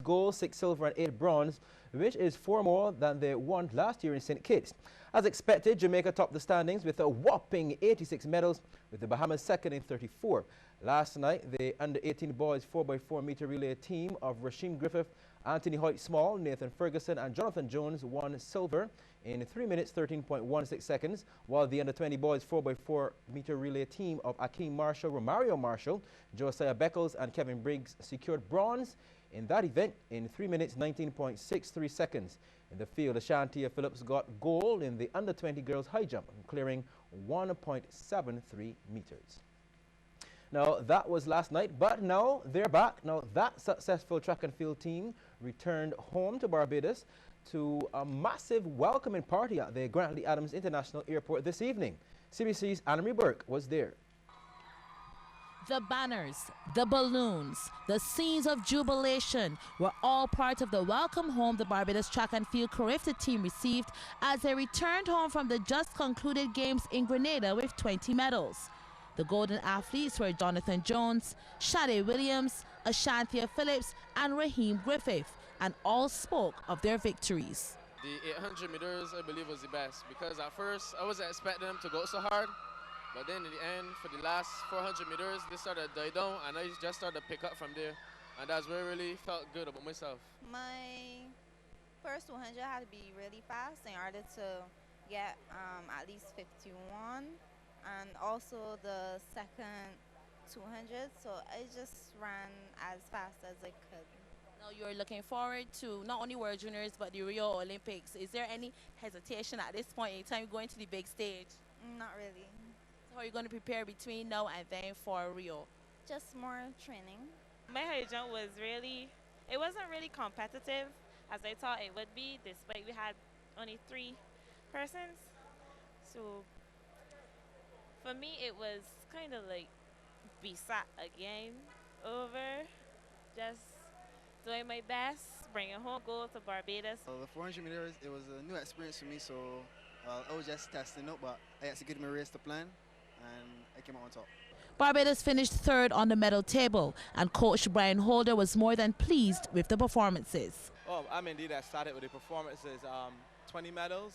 gold, 6 silver and 8 bronze, which is 4 more than they won last year in St. Kitts. As expected, Jamaica topped the standings with a whopping 86 medals, with the Bahamas second in 34. Last night, the under-18 boys 4x4 meter relay team of Rasheem Griffith, Anthony Hoyt-Small, Nathan Ferguson and Jonathan Jones won silver in 3 minutes 13.16 seconds, while the under-20 boys 4x4 meter relay team of Akeem Marshall, Romario Marshall, Josiah Beckles and Kevin Briggs secured bronze in that event in 3 minutes 19.63 seconds. In the field, Ashantia Phillips got gold in the under-20 girls high jump, clearing 1.73 meters. Now, that was last night, but now they're back. Now, that successful track and field team returned home to Barbados to a massive welcoming party at the Grantley Adams International Airport this evening. CBC's Anna-Marie Burke was there. The banners, the balloons, the scenes of jubilation were all part of the welcome home the Barbados track and field Carifta team received as they returned home from the just concluded games in Grenada with 20 medals. The golden athletes were Jonathan Jones, Shade Williams, Ashantia Phillips and Raheem Griffith, and all spoke of their victories. The 800 meters, I believe, was the best because at first I wasn't expecting them to go so hard, but then in the end, for the last 400 meters, they started to die down and I just started to pick up from there, and that's where I really felt good about myself. My first 200 had to be really fast in order to get at least 51. And also the second 200, so I just ran as fast as I could. Now you're looking forward to not only World Juniors but the Rio Olympics. Is there any hesitation at this point in time going to the big stage? Not really. So how are you going to prepare between now and then for Rio? Just more training. My high jump was it wasn't really competitive as I thought it would be, despite we had only 3 persons. So for me, it was kind of like besat again over, just doing my best, bringing home gold to Barbados. The 400 meters, it was a new experience for me, so I was just testing out, but I executed my race to plan, and I came out on top. Barbados finished 3rd on the medal table, and coach Brian Holder was more than pleased with the performances. Oh, I'm indeed excited with the performances. 20 medals.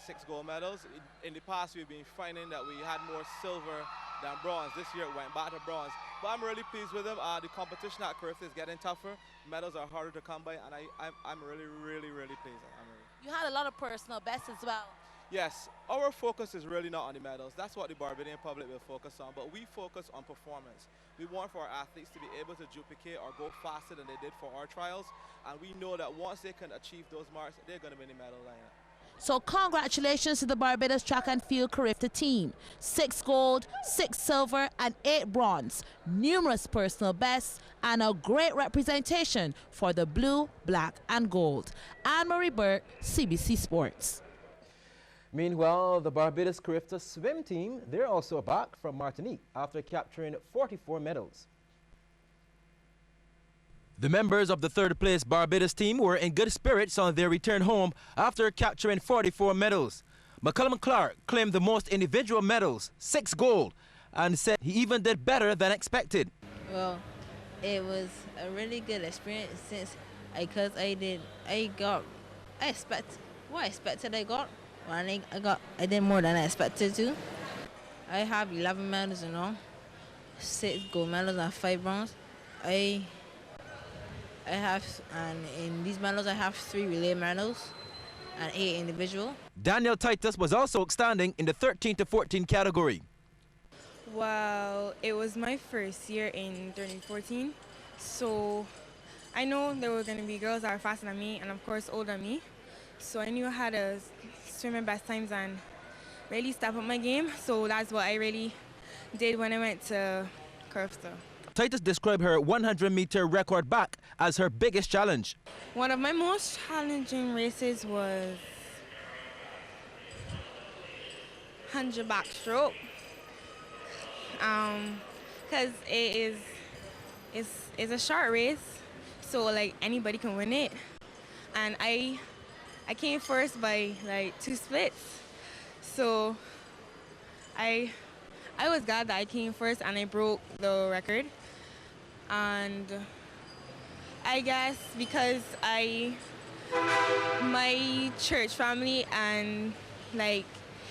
6 gold medals. In the past, we've been finding that we had more silver than bronze. This year, it went back to bronze. But I'm really pleased with them. The competition at Carifta is getting tougher. Medals are harder to come by, and I'm really pleased. You had a lot of personal bests as well. Yes, our focus is really not on the medals. That's what the Barbadian public will focus on, but we focus on performance. We want for our athletes to be able to duplicate or go faster than they did for our trials, and we know that once they can achieve those marks, they're going to win the medal lineup. So congratulations to the Barbados track and field Carifta team. 6 gold, 6 silver and 8 bronze. Numerous personal bests and a great representation for the blue, black and gold. Anne-Marie Burke, CBC Sports. Meanwhile, the Barbados Carifta swim team, they're also back from Martinique after capturing 44 medals. The members of the 3rd place Barbados team were in good spirits on their return home after capturing 44 medals. McCullum Clark claimed the most individual medals, 6 gold, and said he even did better than expected. Well, it was a really good experience since I expected I got. Well, I did more than I expected to. I have 11 medals, 6 gold medals and 5 bronze. And in these medals, I have 3 relay medals and 8 individual. Daniel Titus was also outstanding in the 13 to 14 category. Well, it was my first year in 13-14, so I know there were going to be girls that are faster than me and of course older than me. So I knew I had to swim my best times and really step up my game. So that's what I really did when I went to Carifta. Titus described her 100-meter record back as her biggest challenge. One of my most challenging races was 100 backstroke, because it's a short race, so like anybody can win it, and I came first by like 2 splits, so I was glad that I came first and I broke the record. And I guess because my church family and like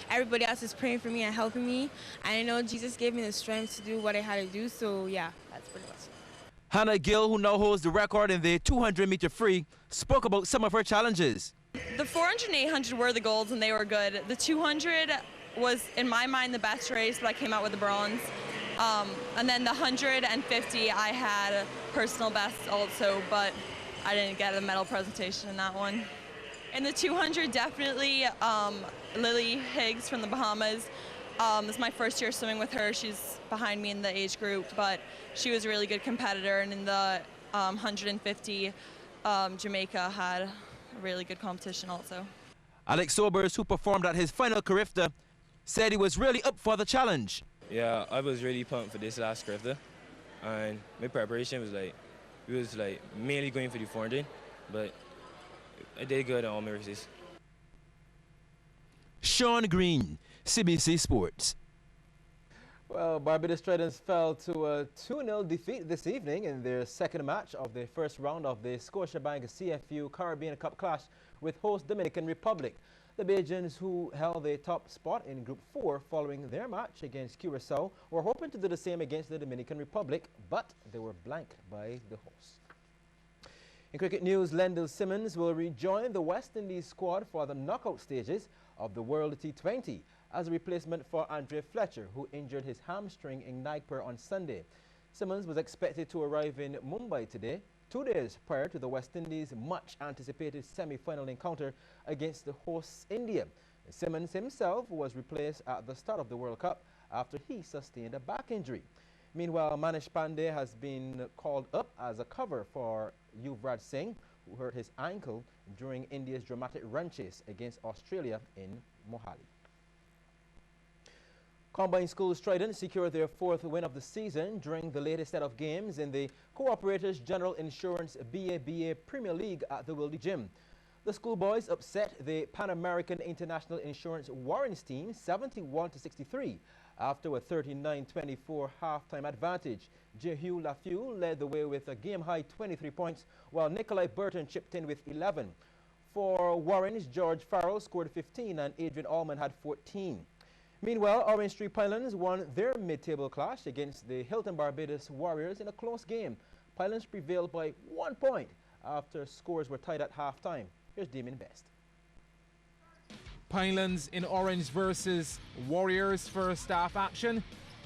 everybody else is praying for me and helping me, and I know Jesus gave me the strength to do what I had to do. So yeah, that's pretty much it. Hannah Gill, who now holds the record in the 200-meter free, spoke about some of her challenges. The 400 and 800 were the golds and they were good. The 200 was, in my mind, the best race, but I came out with the bronze. And then the 150, I had a personal best also, but I didn't get a medal presentation in that one. In the 200, definitely Lily Higgs from the Bahamas. This is my first year swimming with her. She's behind me in the age group, but she was a really good competitor. And in the 150, Jamaica had a really good competition also. Alex Sobers, who performed at his final Carifta, said he was really up for the challenge. Yeah, I was really pumped for this last Carifta, and my preparation was mainly going for the 400, but I did good on all my races. Sean Green, CBC Sports. Well, Barbados Tridents fell to a 2-0 defeat this evening in their second match of the first round of the Scotiabank CFU Caribbean Cup clash with host Dominican Republic. The Bajans, who held the top spot in Group 4 following their match against Curacao, were hoping to do the same against the Dominican Republic, but they were blanked by the hosts. In cricket news, Lendl Simmons will rejoin the West Indies squad for the knockout stages of the World T20 as a replacement for Andre Fletcher, who injured his hamstring in Nagpur on Sunday. Simmons was expected to arrive in Mumbai today, 2 days prior to the West Indies' much-anticipated semi-final encounter against the hosts India. Simmons himself was replaced at the start of the World Cup after he sustained a back injury. Meanwhile, Manish Pandey has been called up as a cover for Yuvraj Singh, who hurt his ankle during India's dramatic run chase against Australia in Mohali. Combined Schools Trident secured their 4th win of the season during the latest set of games in the Cooperators General Insurance BABA Premier League at the Wildy Gym. The schoolboys upset the Pan American International Insurance Warrens team 71-63 after a 39-24 halftime advantage. Jehu Lafew led the way with a game-high 23 points, while Nikolai Burton chipped in with 11. For Warrens, George Farrell scored 15 and Adrian Allman had 14. Meanwhile, Orange Tree Pylons won their mid-table clash against the Hilton Barbados Warriors in a close game. Pylons prevailed by 1 point after scores were tied at halftime. Here's Damien Best. Pylons in Orange versus Warriors first half action.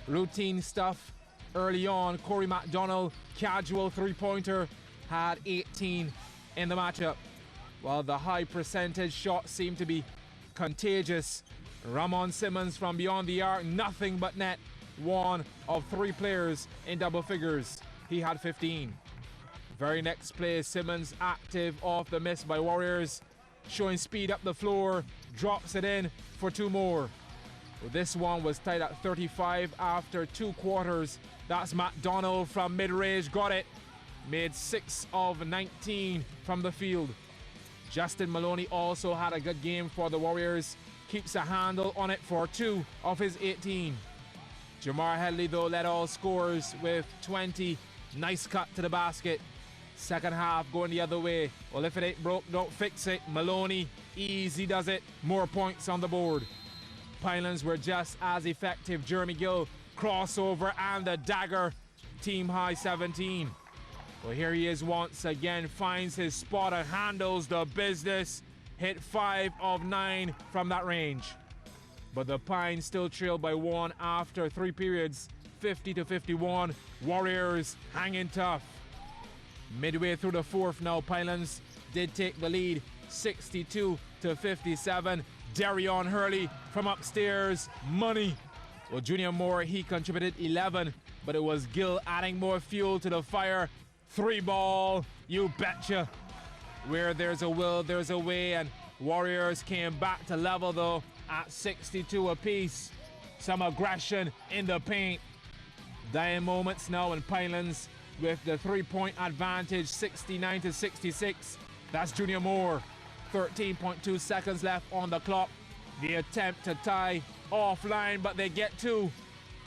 Routine stuff early on. Corey McDonald, casual three-pointer, had 18 in the matchup. While the high percentage shots seemed to be contagious, Ramon Simmons from beyond the arc, nothing but net. One of 3 players in double figures. He had 15. Very next play, Simmons active off the miss by Warriors, showing speed up the floor, drops it in for 2 more. Well, this one was tied at 35 after 2 quarters. That's McDonald from mid-range, got it. Made 6 of 19 from the field. Justin Maloney also had a good game for the Warriors. Keeps a handle on it for 2 of his 18. Jamar Headley, though, led all scorers with 20. Nice cut to the basket. Second half going the other way. Well, if it ain't broke, don't fix it. Maloney, easy does it. More points on the board. Pylons were just as effective. Jeremy Gill, crossover and the dagger. Team high 17. Well, here he is once again. Finds his spot and handles the business. Hit 5 of 9 from that range. But the Pines still trailed by 1 after 3 periods, 50-51. Warriors hanging tough. Midway through the 4th now, Pylons did take the lead, 62-57. Darion Hurley from upstairs, money. Well, Junior Moore, he contributed 11, but it was Gill adding more fuel to the fire. 3 ball, you betcha. Where there's a will, there's a way, and Warriors came back to level though at 62 apiece. Some aggression in the paint. Dying moments now in Pylons with the 3-point advantage, 69-66. That's Junior Moore. 13.2 seconds left on the clock. The attempt to tie offline, but they get 2.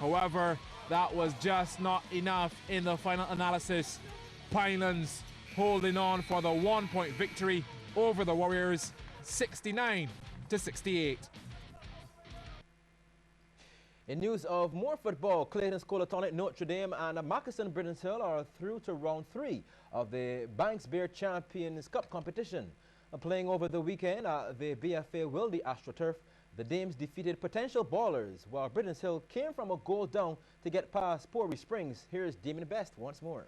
However, that was just not enough in the final analysis. Pylons holding on for the 1-point victory over the Warriors, 69-68. In news of more football, Clayton Scolatonic, Notre Dame and Moccasin Britain's Hill are through to round 3 of the Banks Bear Champions Cup competition. Playing over the weekend at the BFA Wildy AstroTurf, the Dames defeated Potential Ballers, while Britain's Hill came from a goal down to get past Pori Springs. Here's Damien Best once more.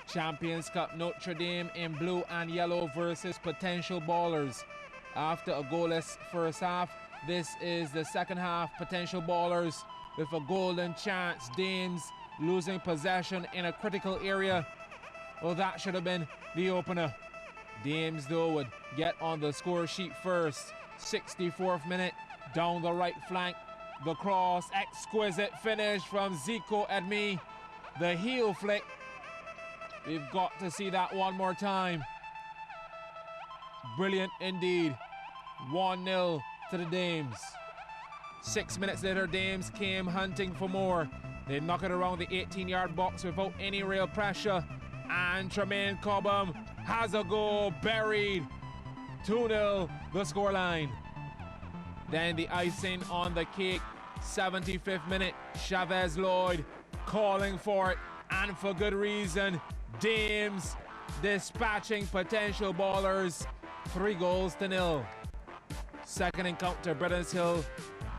Champions Cup, Notre Dame in blue and yellow versus Potential Ballers. After a goalless first half, this is the second half. Potential Ballers with a golden chance. Dames losing possession in a critical area. Well, that should have been the opener. Dames, though, would get on the score sheet first. 64th minute, down the right flank. The cross, exquisite finish from Zico Edmi. The heel flick. We've got to see that one more time. Brilliant indeed. 1-0 to the Dames. 6 minutes later, Dames came hunting for more. They knock it around the 18-yard box without any real pressure. And Tremaine Cobham has a goal buried. 2-0 the scoreline. Then the icing on the cake. 75th minute, Chavez Lloyd calling for it, and for good reason. Dames dispatching Potential Ballers 3-0. Second encounter, Britain's Hill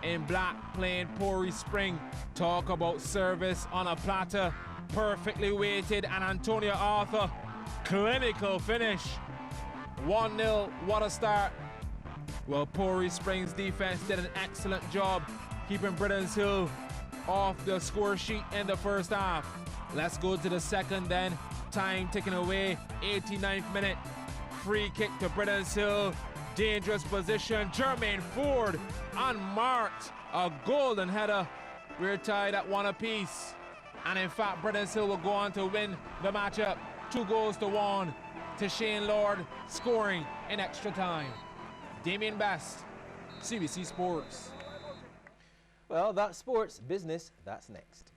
in black playing Pori Spring. Talk about service on a platter. Perfectly weighted, and Antonia Arthur, clinical finish. 1-0, what a start. Well, Pori Springs defense did an excellent job keeping Britain's Hill off the score sheet in the first half. Let's go to the second then. Time ticking away, 89th minute. Free kick to Britain's Hill. Dangerous position, Jermaine Ford unmarked. A golden header. We're tied at 1 apiece. And in fact, Britain's Hill will go on to win the matchup 2-1 to Shane Lord, scoring in extra time. Damien Best, CBC Sports. Well, that's sports. Business, that's next.